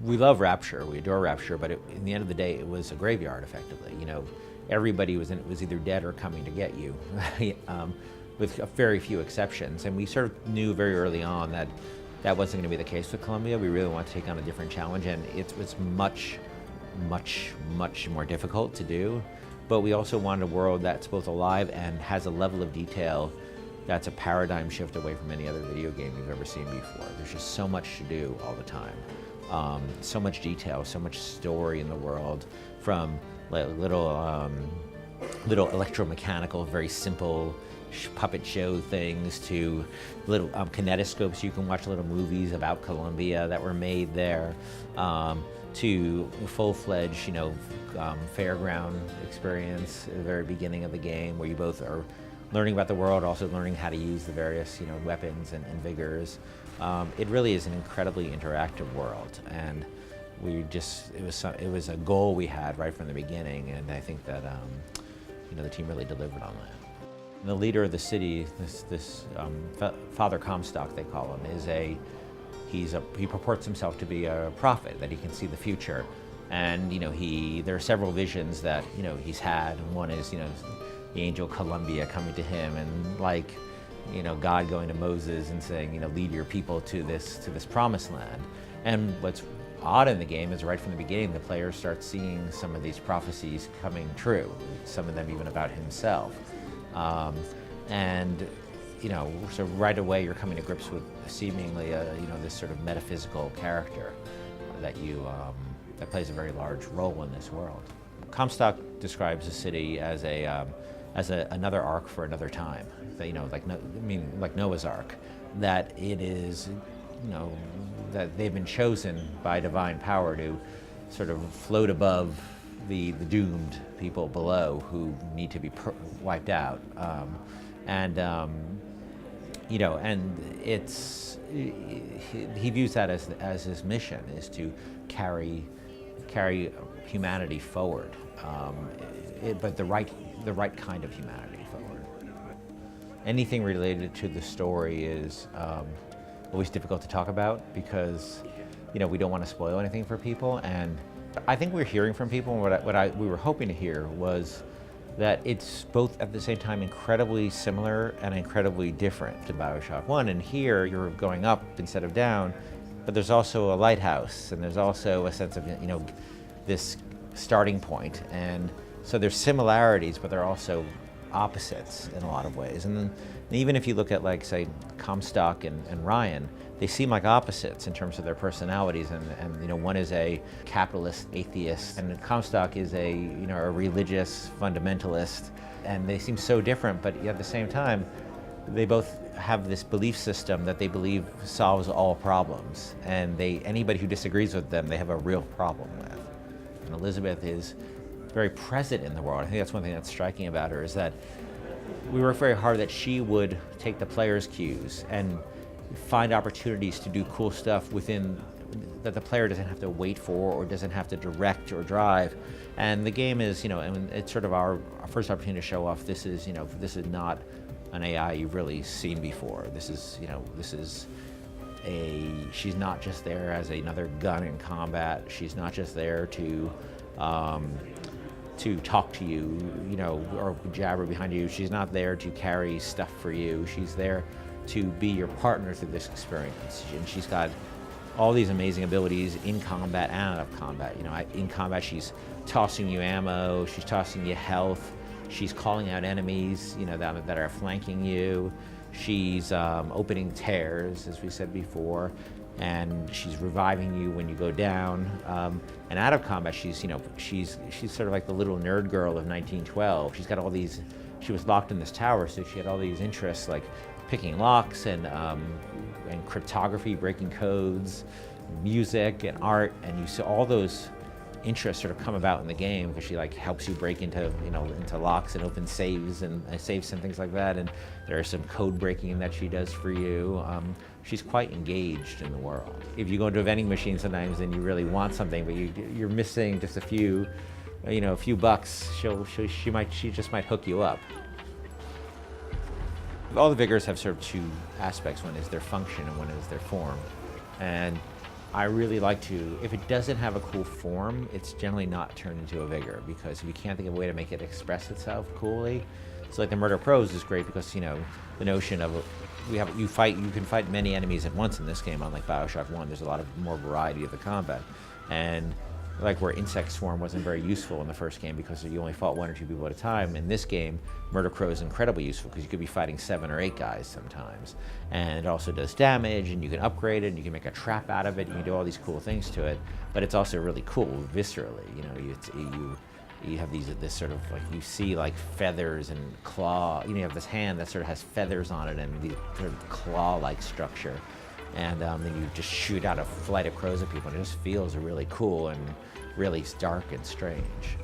We love Rapture, we adore Rapture, but in the end of the day, it was a graveyard, effectively. Everybody was in it was either dead or coming to get you, with very few exceptions. And we sort of knew very early on that that wasn't going to be the case with Columbia. We really wanted to take on a different challenge, and it was much, much, much more difficult to do. But we also wanted a world that's both alive and has a level of detail that's a paradigm shift away from any other video game you've ever seen before. There's just so much to do all the time. So much detail, so much story in the world, from little electromechanical, very simple puppet show things to little kinetoscopes. You can watch little movies about Columbia that were made there, to full-fledged, fairground experience at the very beginning of the game, where you both are learning about the world, also learning how to use the various, weapons and vigors. It really is an incredibly interactive world, and it was a goal we had right from the beginning, and I think that the team really delivered on that. And the leader of the city, this Father Comstock, they call him, he purports himself to be a prophet, that he can see the future, and there are several visions that he's had, and one is the angel Columbia coming to him, and God going to Moses and saying, lead your people to this promised land. And what's odd in the game is right from the beginning, the players start seeing some of these prophecies coming true, some of them even about himself. So right away you're coming to grips with seemingly this sort of metaphysical character that plays a very large role in this world. Comstock describes the city as another ark for another time, like Noah's Ark, that it is, that they've been chosen by divine power to sort of float above the doomed people below who need to be wiped out, and it's he views that as his mission, is to carry humanity forward, but the right kind of humanity forward. Anything related to the story is always difficult to talk about because we don't want to spoil anything for people, and I think we're hearing from people, and we were hoping to hear was that it's both at the same time incredibly similar and incredibly different to BioShock 1. And here you're going up instead of down, but there's also a lighthouse, and there's also a sense of this starting point. And so there's similarities, but they're also opposites in a lot of ways. And then even if you look at, like, say, Comstock and Ryan, they seem like opposites in terms of their personalities, and one is a capitalist atheist, and Comstock is a religious fundamentalist, and they seem so different, but at the same time, they both have this belief system that they believe solves all problems, and anybody who disagrees with them, they have a real problem with. And Elizabeth is very present in the world. I think that's one thing that's striking about her, is that we work very hard that she would take the player's cues and find opportunities to do cool stuff that the player doesn't have to wait for or doesn't have to direct or drive. And the game is, and it's sort of our first opportunity to show off this is not an AI you've really seen before. She's not just there as another gun in combat. She's not just there to talk to you, or jabber behind you. She's not there to carry stuff for you. She's there to be your partner through this experience. And she's got all these amazing abilities in combat and out of combat. In combat, she's tossing you ammo, she's tossing you health, she's calling out enemies, that are flanking you. She's opening tears, as we said before, and she's reviving you when you go down. And out of combat, she's sort of like the little nerd girl of 1912. She's got all these. She was locked in this tower, so she had all these interests like picking locks and cryptography, breaking codes, music and art, and you see all those interests sort of come about in the game because she helps you break into locks and open saves and safes and things like that. And there's some code breaking that she does for you. She's quite engaged in the world. If you go into a vending machine sometimes and you really want something, but you're missing just a few bucks, she just might hook you up. All the vigors have sort of two aspects. One is their function and one is their form. And I really like to, if it doesn't have a cool form, it's generally not turned into a vigor, because we can't think of a way to make it express itself coolly. So like the Murder Pros is great because, you know, the notion of you can fight many enemies at once in this game, unlike BioShock 1. There's a lot of more variety of the combat. And like where Insect Swarm wasn't very useful in the first game because you only fought 1 or 2 people at a time, in this game, Murder Crow is incredibly useful because you could be fighting 7 or 8 guys sometimes. And it also does damage, and you can upgrade it, and you can make a trap out of it, you can do all these cool things to it. But it's also really cool viscerally. You know, you have this sort of, like, you see like feathers and claw, you know, you have this hand that sort of has feathers on it and the sort of claw-like structure. And then you just shoot out a flight of crows at people, and it just feels really cool and really dark and strange.